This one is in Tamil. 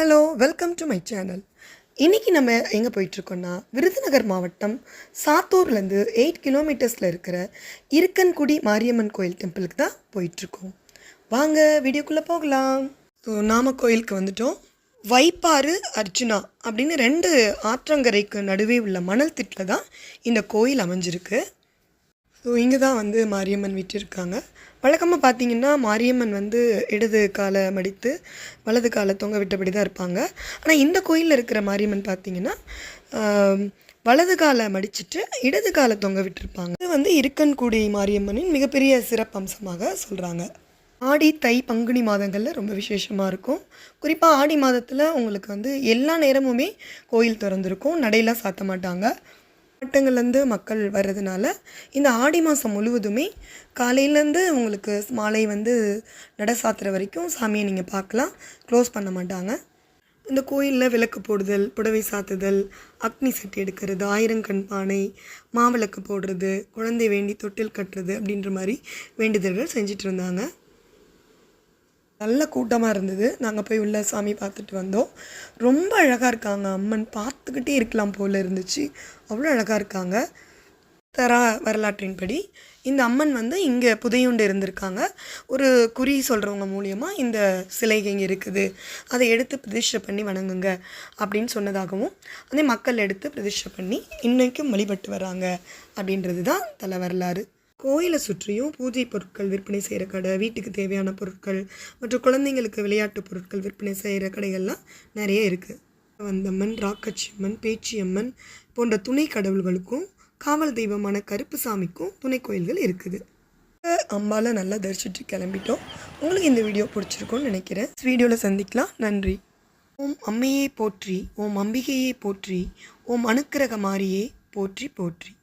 Hello welcome to my channel. இன்றைக்கி நம்ம எங்கே போயிட்டுருக்கோன்னா விருதுநகர் மாவட்டம் சாத்தூர்லேருந்து 8 கிலோமீட்டர்ஸில் இருக்கிற இருக்கன்குடி மாரியம்மன் கோயில் டெம்பிளுக்கு தான் போயிட்டுருக்கோம். வாங்க வீடியோக்குள்ளே போகலாம். ஸோ நாமக்கோயிலுக்கு வந்துட்டோம். வைப்பாறு அர்ஜுனா அப்படின்னு 2 ஆற்றங்கரைக்கு நடுவே உள்ள மணல் திட்டில் தான் இந்த கோயில் அமைஞ்சிருக்கு. ஸோ இங்கே தான் வந்து மாரியம்மன் விட்டிருக்காங்க. வழக்கமாக பார்த்திங்கன்னா மாரியம்மன் வந்து இடது காலை மடித்து வலது காலை தொங்க விட்டபடி தான் இருப்பாங்க. ஆனால் இந்த கோயிலில் இருக்கிற மாரியம்மன் பார்த்திங்கன்னா வலது காலை மடிச்சுட்டு இடது காலை தொங்க விட்டுருப்பாங்க. இது வந்து இருக்கன்குடி மாரியம்மனின் மிகப்பெரிய சிறப்பம்சமாக சொல்கிறாங்க. ஆடி தை பங்குனி மாதங்களில் ரொம்ப விசேஷமாக இருக்கும். குறிப்பாக ஆடி மாதத்தில் உங்களுக்கு வந்து எல்லா நேரமுமே கோயில் திறந்துருக்கும். நடையெல்லாம் சாத்த மாட்டாங்க. மாவட்டங்கள்லேருந்து மக்கள் வர்றதுனால இந்த ஆடி மாதம் முழுவதுமே காலையிலேருந்து உங்களுக்கு மாலை வந்து நட சாத்துற வரைக்கும் சாமியை நீங்கள் பார்க்கலாம். க்ளோஸ் பண்ண மாட்டாங்க. இந்த கோயிலில் விளக்கு போடுதல், புடவை சாத்துதல், அக்னி சட்டி எடுக்கிறது, 1000 கண் பானை, மாவிளக்கு போடுறது, குழந்தை வேண்டி தொட்டில் கட்டுறது அப்படின்ற மாதிரி வேண்டுதல்கள் செஞ்சிட்டு இருந்தாங்க. நல்ல கூட்டமாக இருந்தது. நாங்கள் போய் உள்ள சாமி பார்த்துட்டு வந்தோம். ரொம்ப அழகாக இருக்காங்க அம்மன். பார்த்துக்கிட்டே இருக்கலாம் போல் இருந்துச்சு. அவ்வளோ அழகாக இருக்காங்க. வரலாற்றின்படி இந்த அம்மன் வந்து இங்கே புதையுண்டு இருந்திருக்காங்க. ஒரு குறி சொல்கிறவங்க மூலியமாக இந்த சிலை இங்கே இருக்குது, அதை எடுத்து பிரதிஷ்டை பண்ணி வணங்குங்க அப்படின்னு சொன்னதாகவும் அதே மக்கள் எடுத்து பிரதிஷ்டை பண்ணி இன்றைக்கும் வழிபட்டு வராங்க அப்படின்றது தான் தல வரலாறு. கோயிலை சுற்றியும் பூஜை பொருட்கள் விற்பனை செய்கிற கடை, வீட்டுக்கு தேவையான பொருட்கள் மற்றும் குழந்தைங்களுக்கு விளையாட்டு பொருட்கள் விற்பனை செய்கிற கடைகள்லாம் நிறைய இருக்குது. வந்தம்மன், ராக்கச்சியம்மன், பேச்சியம்மன் போன்ற துணை கடவுள்களுக்கும் காவல் தெய்வமான கருப்பு சாமிக்கும் துணை கோயில்கள் இருக்குது. அம்பால நல்லா தரிசிட்டு கிளம்பிட்டோம். உங்களுக்கு இந்த வீடியோ பிடிச்சிருக்கும்னு நினைக்கிறேன். வீடியோவில் சந்திக்கலாம். நன்றி. ஓம் அம்மையே போற்றி, ஓம் அம்பிகையே போற்றி, ஓம் அனுக்கிரக மாரியே போற்றி போற்றி.